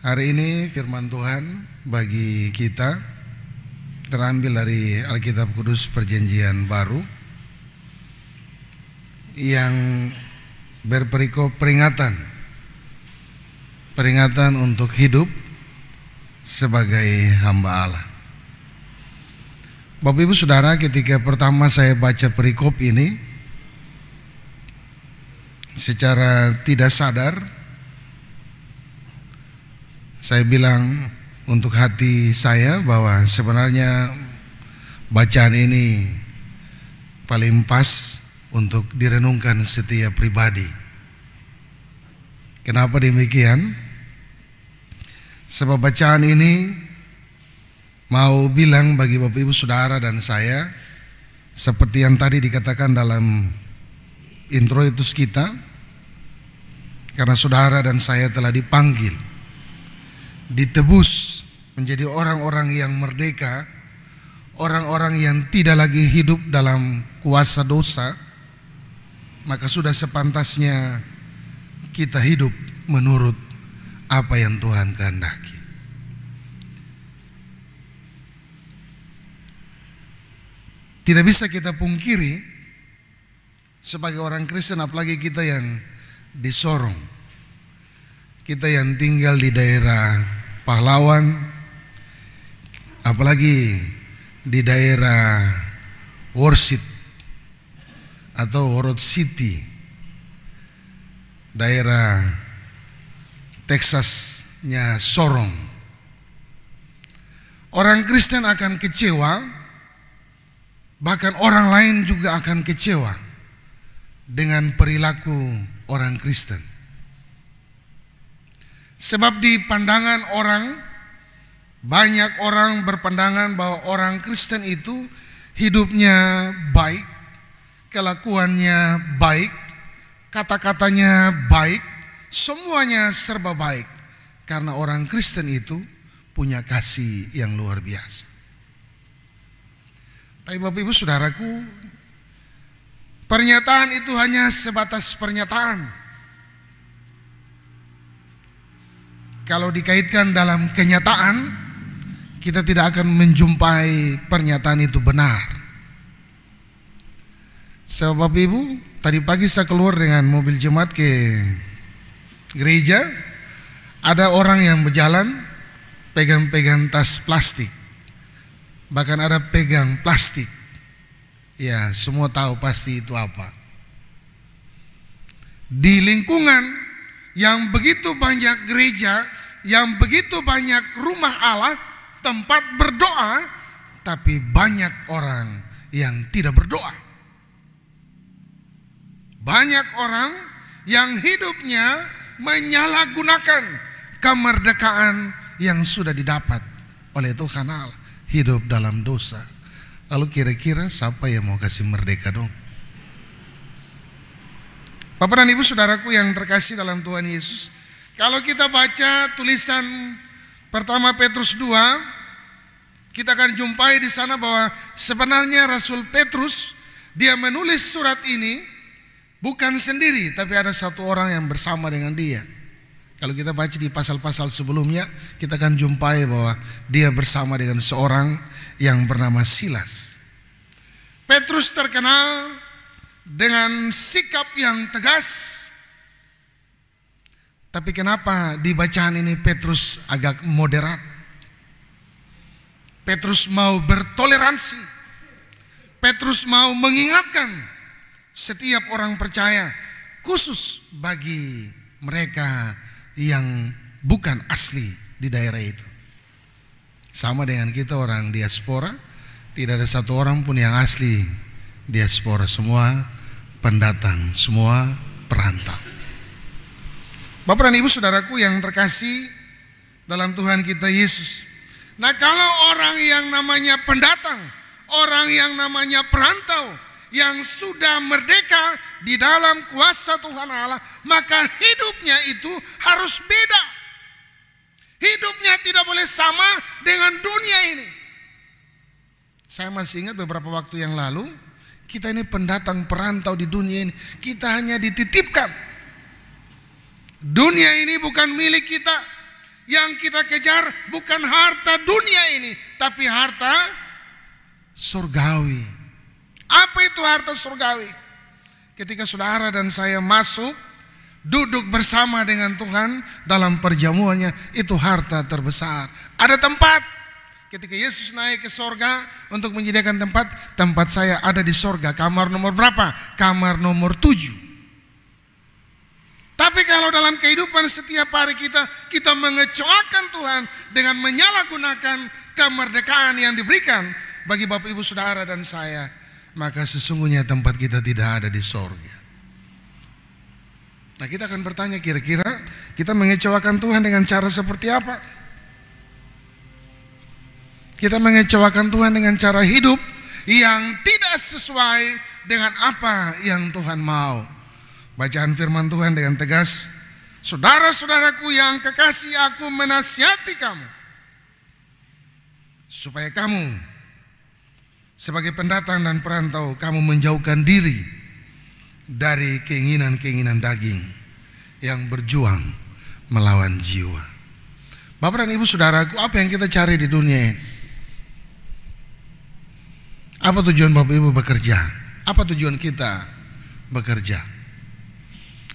Hari ini firman Tuhan bagi kita terambil dari Alkitab Kudus Perjanjian Baru yang berperikop peringatan untuk hidup sebagai hamba Allah. Bapak Ibu Saudara, ketika pertama saya baca perikop ini, secara tidak sadar saya bilang untuk hati saya bahwa sebenarnya bacaan ini paling pas untuk direnungkan setiap pribadi. Kenapa demikian? Sebab bacaan ini mau bilang bagi Bapak Ibu Saudara dan saya, seperti yang tadi dikatakan dalam introitus kita, karena saudara dan saya telah dipanggil, ditebus menjadi orang-orang yang merdeka, orang-orang yang tidak lagi hidup dalam kuasa dosa, maka sudah sepantasnya kita hidup menurut apa yang Tuhan kehendaki. Tidak bisa kita pungkiri sebagai orang Kristen, apalagi kita yang di Sorong, kita yang tinggal di daerah Pahlawan, apalagi di daerah Worsit atau Worot City, daerah Texasnya Sorong. Orang Kristen akan kecewa, bahkan orang lain juga akan kecewa dengan perilaku orang Kristen. Sebab di pandangan orang, banyak orang berpandangan bahwa orang Kristen itu hidupnya baik, kelakuannya baik, kata-katanya baik, semuanya serba baik. Karena orang Kristen itu punya kasih yang luar biasa. Tapi Bapak Ibu Saudaraku, pernyataan itu hanya sebatas pernyataan. Kalau dikaitkan dalam kenyataan, kita tidak akan menjumpai pernyataan itu benar. Sebab Bapak Ibu, tadi pagi saya keluar dengan mobil jemaat ke gereja, ada orang yang berjalan pegang-pegang tas plastik, bahkan ada pegang plastik. Ya, semua tahu pasti itu apa. Di lingkungan yang begitu banyak gereja, yang begitu banyak rumah Allah, tempat berdoa, tapi banyak orang yang tidak berdoa. Banyak orang yang hidupnya menyalahgunakan kemerdekaan yang sudah didapat oleh Tuhan Allah, hidup dalam dosa. Lalu kira-kira siapa yang mau kasih merdeka dong? Bapak dan Ibu Saudaraku yang terkasih dalam Tuhan Yesus, kalau kita baca tulisan pertama Petrus 2, kita akan jumpai di sana bahwa sebenarnya Rasul Petrus, dia menulis surat ini bukan sendiri, tapi ada satu orang yang bersama dengan dia. Kalau kita baca di pasal-pasal sebelumnya, kita akan jumpai bahwa dia bersama dengan seorang yang bernama Silas. Petrus terkenal dengan sikap yang tegas. Tapi kenapa di bacaan ini Petrus agak moderat? Petrus mau bertoleransi. Petrus mau mengingatkan setiap orang percaya, khusus bagi mereka yang bukan asli di daerah itu. Sama dengan kita orang diaspora, tidak ada satu orang pun yang asli diaspora, semua pendatang, semua perantau. Bapak dan Ibu Saudaraku yang terkasih dalam Tuhan kita Yesus. Nah, kalau orang yang namanya pendatang, orang yang namanya perantau, yang sudah merdeka di dalam kuasa Tuhan Allah, maka hidupnya itu harus beda. Hidupnya tidak boleh sama dengan dunia ini. Saya masih ingat beberapa waktu yang lalu, kita ini pendatang perantau di dunia ini. Kita hanya dititipkan. Dunia ini bukan milik kita. Yang kita kejar bukan harta dunia ini, tapi harta surgawi. Apa itu harta surgawi? Ketika saudara dan saya masuk, duduk bersama dengan Tuhan dalam perjamuannya, itu harta terbesar. Ada tempat. Ketika Yesus naik ke sorga untuk menyediakan tempat, tempat saya ada di sorga. Kamar nomor berapa? Kamar nomor 7. Tapi kalau dalam kehidupan setiap hari kita mengecewakan Tuhan dengan menyalahgunakan kemerdekaan yang diberikan bagi Bapak Ibu Saudara dan saya, maka sesungguhnya tempat kita tidak ada di sorga. Nah, kita akan bertanya, kira-kira kita mengecewakan Tuhan dengan cara seperti apa? Kita mengecewakan Tuhan dengan cara hidup yang tidak sesuai dengan apa yang Tuhan mau. Bacaan firman Tuhan dengan tegas, saudara-saudaraku yang kekasih, aku menasihati kamu supaya kamu sebagai pendatang dan perantau, kamu menjauhkan diri dari keinginan-keinginan daging yang berjuang melawan jiwa. Bapak dan Ibu Saudaraku, apa yang kita cari di dunia ini? Apa tujuan Bapak Ibu bekerja? Apa tujuan kita bekerja?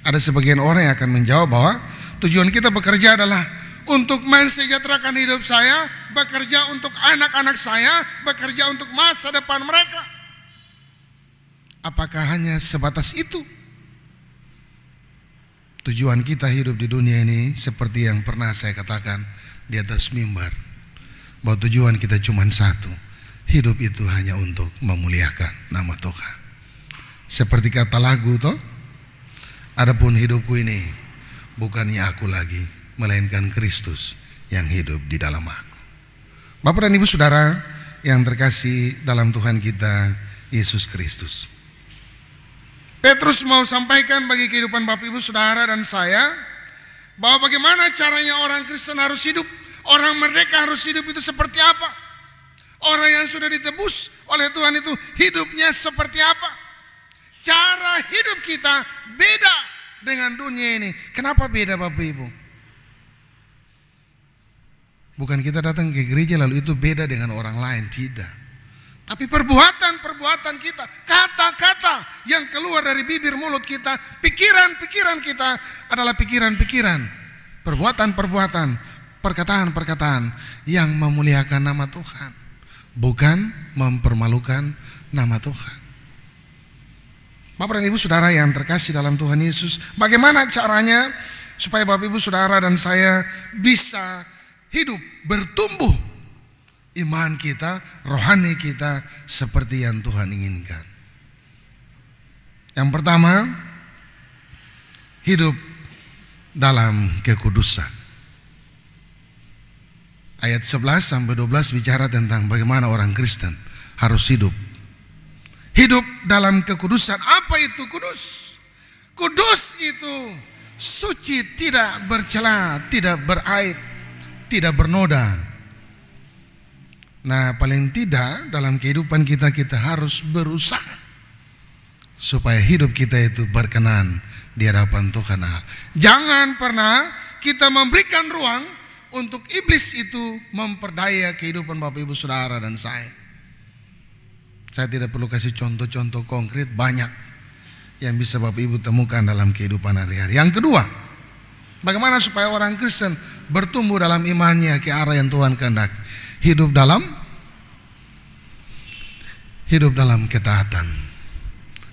Ada sebagian orang yang akan menjawab bahwa tujuan kita bekerja adalah untuk mensejahterakan hidup saya, bekerja untuk anak-anak saya, bekerja untuk masa depan mereka. Apakah hanya sebatas itu? Tujuan kita hidup di dunia ini seperti yang pernah saya katakan di atas mimbar, bahwa tujuan kita cuma satu. Hidup itu hanya untuk memuliakan nama Tuhan. Seperti kata lagu toh, adapun hidupku ini bukannya aku lagi, melainkan Kristus yang hidup di dalam aku. Bapak dan Ibu Saudara yang terkasih dalam Tuhan kita Yesus Kristus, Petrus mau sampaikan bagi kehidupan Bapak Ibu Saudara dan saya bahwa bagaimana caranya orang Kristen harus hidup, orang merdeka harus hidup itu seperti apa. Orang yang sudah ditebus oleh Tuhan itu hidupnya seperti apa. Cara hidup kita beda dengan dunia ini. Kenapa beda Bapak Ibu? Bukan kita datang ke gereja lalu itu beda dengan orang lain, tidak. Tapi perbuatan-perbuatan kita, kata-kata yang keluar dari bibir mulut kita, pikiran-pikiran kita adalah pikiran-pikiran, perbuatan-perbuatan, perkataan-perkataan yang memuliakan nama Tuhan, bukan mempermalukan nama Tuhan. Bapak dan Ibu Saudara yang terkasih dalam Tuhan Yesus, bagaimana caranya supaya Bapak Ibu Saudara dan saya bisa hidup, bertumbuh iman kita, rohani kita seperti yang Tuhan inginkan? Yang pertama, hidup dalam kekudusan. Ayat 11 sampai 12 bicara tentang bagaimana orang Kristen harus hidup. Hidup dalam kekudusan. Apa itu kudus? Kudus itu suci, tidak bercela, tidak beraib, tidak bernoda. Nah, paling tidak dalam kehidupan kita harus berusaha supaya hidup kita itu berkenan di hadapan Tuhan Allah. Jangan pernah kita memberikan ruang untuk iblis itu memperdaya kehidupan Bapak Ibu Saudara dan saya. Saya tidak perlu kasih contoh-contoh konkret, banyak yang bisa Bapak Ibu temukan dalam kehidupan hari-hari. Yang kedua, bagaimana supaya orang Kristen bertumbuh dalam imannya ke arah yang Tuhan kehendaki? Hidup dalam ketaatan.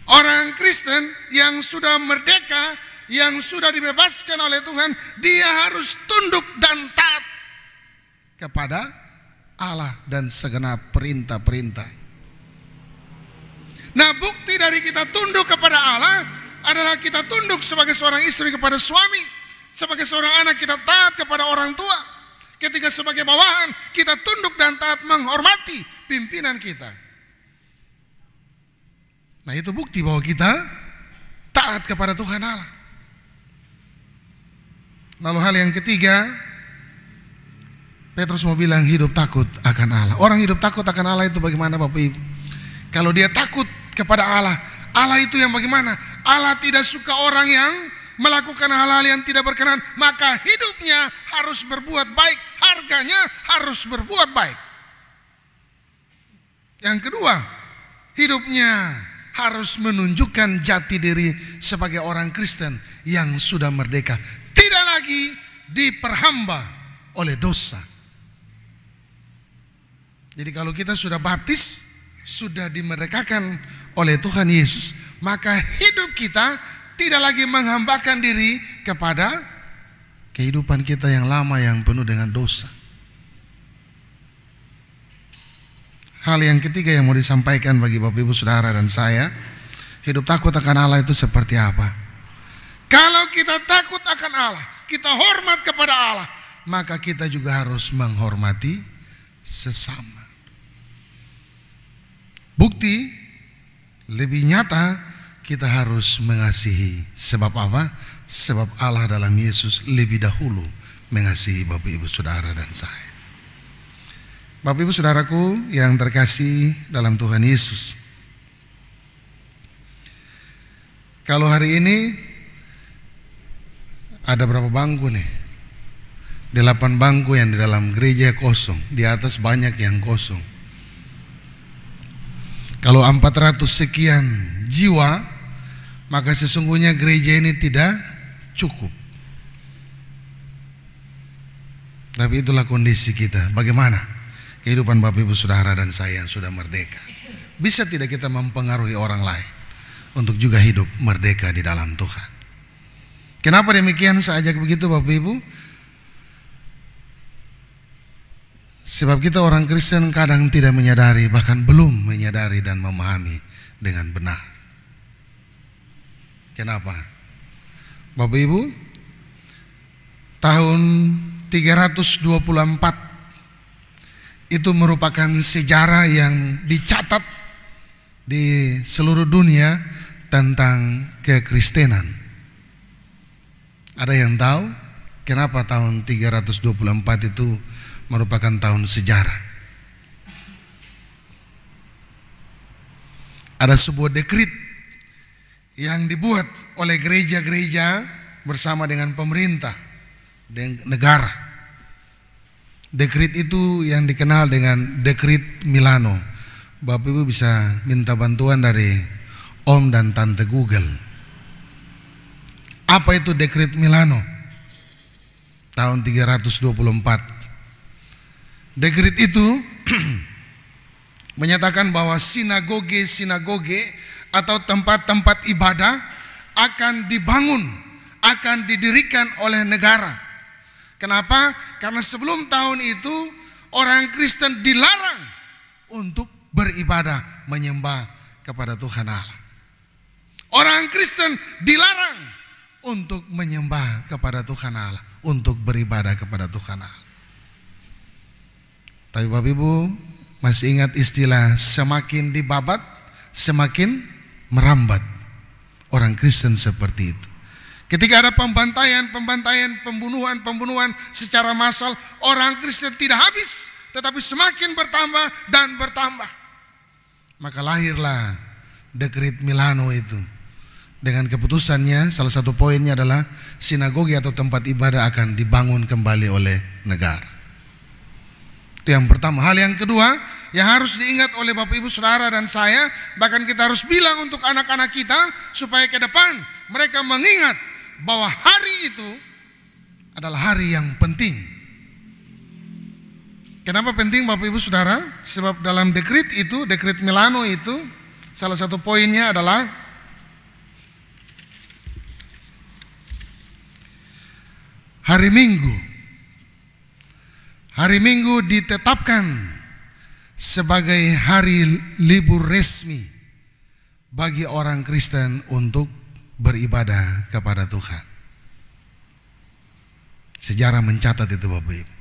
Orang Kristen yang sudah merdeka, yang sudah dibebaskan oleh Tuhan, dia harus tunduk dan taat kepada Allah dan segenap perintah-perintah. Nah, bukti dari kita tunduk kepada Allah adalah kita tunduk sebagai seorang istri kepada suami, sebagai seorang anak kita taat kepada orang tua, ketika sebagai bawahan kita tunduk dan taat menghormati pimpinan kita. Nah, itu bukti bahwa kita taat kepada Tuhan Allah. Lalu hal yang ketiga, Petrus mau bilang hidup takut akan Allah. Orang hidup takut akan Allah itu bagaimana Bapak Ibu? Kalau dia takut kepada Allah, Allah itu yang bagaimana? Allah tidak suka orang yang melakukan hal-hal yang tidak berkenan, maka hidupnya harus berbuat baik, harganya harus berbuat baik. Yang kedua, hidupnya harus menunjukkan jati diri sebagai orang Kristen yang sudah merdeka, tidak lagi diperhamba oleh dosa. Jadi kalau kita sudah baptis, sudah dimerdekakan oleh Tuhan Yesus, maka hidup kita tidak lagi menghambakan diri kepada kehidupan kita yang lama yang penuh dengan dosa. Hal yang ketiga yang mau disampaikan bagi Bapak Ibu Saudara dan saya, hidup takut akan Allah itu seperti apa? Kalau kita takut akan Allah, kita hormat kepada Allah, maka kita juga harus menghormati sesama. Bukti lebih nyata, kita harus mengasihi. Sebab apa? Sebab Allah dalam Yesus lebih dahulu mengasihi Bapak Ibu Saudara dan saya. Bapak Ibu Saudaraku yang terkasih dalam Tuhan Yesus, kalau hari ini ada berapa bangku nih? 8 bangku yang di dalam gereja kosong, di atas banyak yang kosong. Kalau 400 sekian jiwa, maka sesungguhnya gereja ini tidak cukup. Tapi itulah kondisi kita. Bagaimana kehidupan Bapak Ibu Saudara dan saya yang sudah merdeka? Bisa tidak kita mempengaruhi orang lain untuk juga hidup merdeka di dalam Tuhan? Kenapa demikian saya ajak begitu Bapak Ibu? Sebab kita orang Kristen kadang tidak menyadari, bahkan belum menyadari dan memahami dengan benar. Kenapa? Bapak Ibu, tahun 324 itu merupakan sejarah yang dicatat di seluruh dunia tentang kekristenan. Ada yang tahu kenapa tahun 324 itu merupakan tahun sejarah? Ada sebuah dekrit yang dibuat oleh gereja-gereja bersama dengan pemerintah dan negara. Dekrit itu yang dikenal dengan Dekrit Milano. Bapak Ibu bisa minta bantuan dari Om dan Tante Google. Apa itu Dekrit Milano? Tahun 324. Dekrit itu menyatakan bahwa sinagoge atau tempat-tempat ibadah akan dibangun, akan didirikan oleh negara. Kenapa? Karena sebelum tahun itu orang Kristen dilarang untuk beribadah, menyembah kepada Tuhan Allah. Orang Kristen dilarang untuk menyembah kepada Tuhan Allah, untuk beribadah kepada Tuhan Allah. Tapi Bapak Ibu masih ingat istilah semakin dibabat semakin merambat. Orang Kristen seperti itu. Ketika ada pembantaian, pembunuhan secara massal, orang Kristen tidak habis, tetapi semakin bertambah dan bertambah. Maka lahirlah Dekrit Milano itu. Dengan keputusannya, salah satu poinnya adalah sinagogi atau tempat ibadah akan dibangun kembali oleh negara. Itu yang pertama. Hal yang kedua yang harus diingat oleh Bapak Ibu Saudara dan saya, bahkan kita harus bilang untuk anak-anak kita supaya ke depan mereka mengingat bahwa hari itu adalah hari yang penting. Kenapa penting Bapak Ibu Saudara? Sebab dalam dekrit itu, Dekrit Milano itu, salah satu poinnya adalah hari Minggu. Hari Minggu ditetapkan sebagai hari libur resmi bagi orang Kristen untuk beribadah kepada Tuhan. Sejarah mencatat itu Bapak Ibu.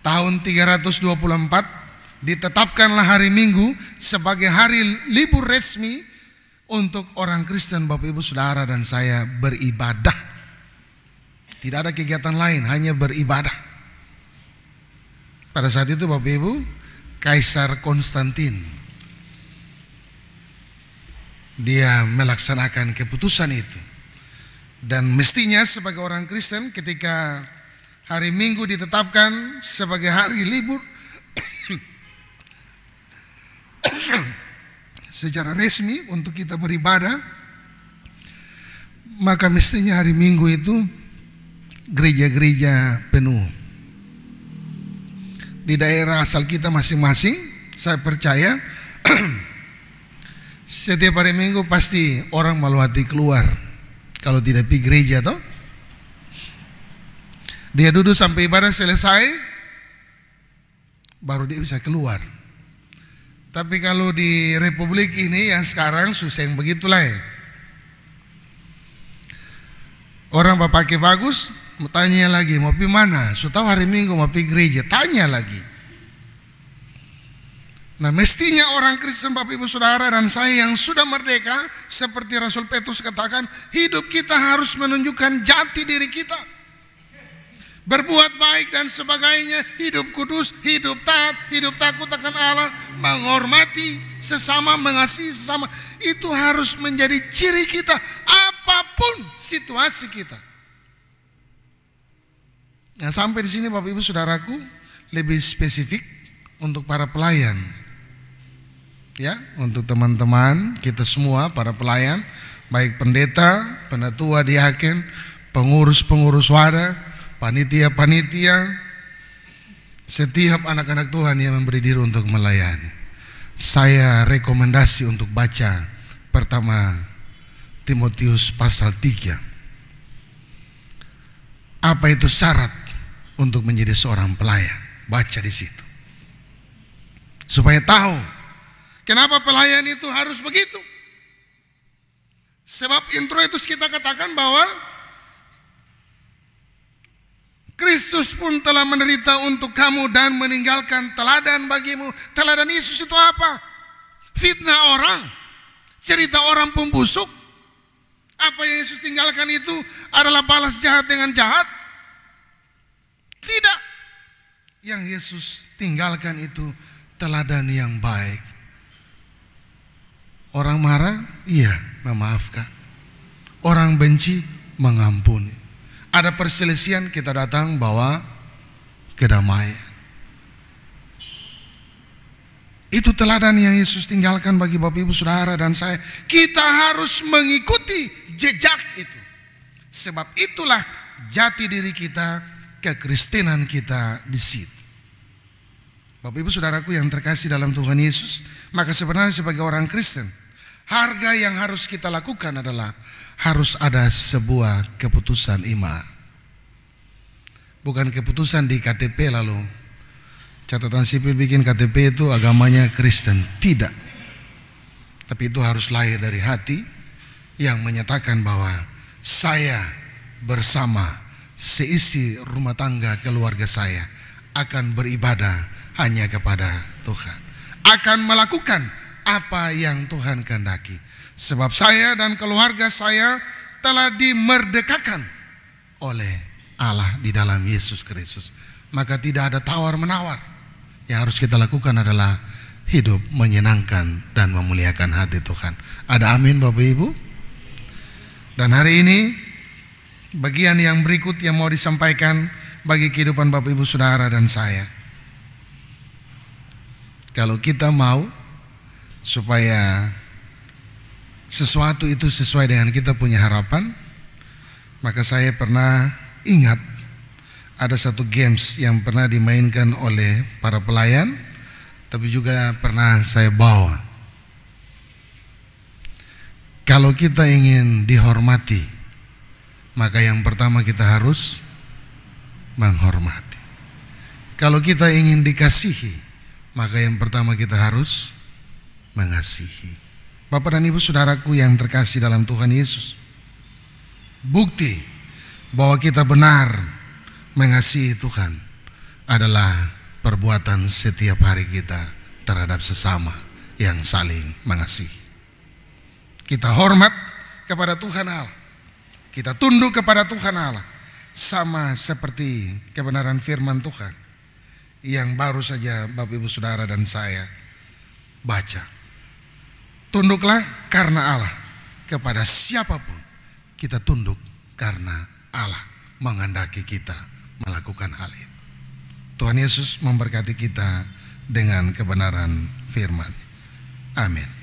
Tahun 324 ditetapkanlah hari Minggu sebagai hari libur resmi untuk orang Kristen Bapak Ibu Saudara dan saya beribadah. Tidak ada kegiatan lain, hanya beribadah. Pada saat itu Bapak Ibu, Kaisar Konstantin dia melaksanakan keputusan itu. Dan mestinya sebagai orang Kristen ketika hari Minggu ditetapkan sebagai hari libur secara resmi untuk kita beribadah, maka mestinya hari Minggu itu gereja-gereja penuh. Di daerah asal kita masing-masing, saya percaya setiap hari Minggu pasti orang malu hati keluar. Kalau tidak pergi gereja toh, dia duduk sampai ibadah selesai, baru dia bisa keluar. Tapi kalau di republik ini yang sekarang susah yang begitulah ya. Orang pakai bagus, mau tanya lagi mau pergi mana? Sudah tahu hari Minggu mau pergi gereja, tanya lagi. Nah mestinya orang Kristen Bapak Ibu Saudara dan saya yang sudah merdeka, seperti Rasul Petrus katakan, hidup kita harus menunjukkan jati diri kita. Berbuat baik dan sebagainya, hidup kudus, hidup taat, hidup takut akan Allah, menghormati sesama, mengasihi sesama. Itu harus menjadi ciri kita apapun situasi kita. Nah sampai di sini Bapak Ibu Saudaraku, lebih spesifik untuk para pelayan. Ya, untuk teman-teman kita semua para pelayan, baik pendeta, penatua, diaken, pengurus-pengurus wadah, panitia-panitia, setiap anak-anak Tuhan yang memberi diri untuk melayani. Saya rekomendasi untuk baca pertama Timotius pasal 3. Apa itu syarat untuk menjadi seorang pelayan? Baca di situ. Supaya tahu kenapa pelayan itu harus begitu. Sebab introitus kita katakan bahwa Kristus pun telah menderita untuk kamu dan meninggalkan teladan bagimu. Teladan Yesus itu apa? Fitnah orang, cerita orang pembusuk. Apa yang Yesus tinggalkan itu adalah balas jahat dengan jahat? Tidak. Yang Yesus tinggalkan itu teladan yang baik. Orang marah, iya, memaafkan. Orang benci, mengampuni. Ada perselisihan, kita datang bawa kedamaian. Itu teladan yang Yesus tinggalkan bagi Bapak Ibu Saudara dan saya. Kita harus mengikuti jejak itu. Sebab itulah jati diri kita, kekristenan kita di situ. Bapak Ibu Saudaraku yang terkasih dalam Tuhan Yesus, maka sebenarnya sebagai orang Kristen, harga yang harus kita lakukan adalah harus ada sebuah keputusan iman. Bukan keputusan di KTP lalu catatan sipil bikin KTP itu agamanya Kristen. Tidak. Tapi itu harus lahir dari hati yang menyatakan bahwa saya bersama seisi rumah tangga keluarga saya akan beribadah hanya kepada Tuhan. Akan melakukan apa yang Tuhan kehendaki. Sebab saya dan keluarga saya telah dimerdekakan oleh Allah di dalam Yesus Kristus. Maka tidak ada tawar-menawar. Yang harus kita lakukan adalah hidup menyenangkan dan memuliakan hati Tuhan. Ada amin Bapak Ibu? Dan hari ini bagian yang berikut yang mau disampaikan bagi kehidupan Bapak Ibu Saudara dan saya. Kalau kita mau supaya sesuatu itu sesuai dengan kita punya harapan, maka saya pernah ingat ada satu games yang pernah dimainkan oleh para pelayan, tapi juga pernah saya bawa. Kalau kita ingin dihormati, maka yang pertama kita harus menghormati. Kalau kita ingin dikasihi, maka yang pertama kita harus mengasihi. Bapak dan Ibu Saudaraku yang terkasih dalam Tuhan Yesus, bukti bahwa kita benar mengasihi Tuhan adalah perbuatan setiap hari kita terhadap sesama yang saling mengasihi. Kita hormat kepada Tuhan Allah, kita tunduk kepada Tuhan Allah, sama seperti kebenaran firman Tuhan yang baru saja Bapak Ibu Saudara dan saya baca. Tunduklah karena Allah. Kepada siapapun kita tunduk karena Allah menghendaki kita melakukan hal itu. Tuhan Yesus memberkati kita dengan kebenaran firman. Amin.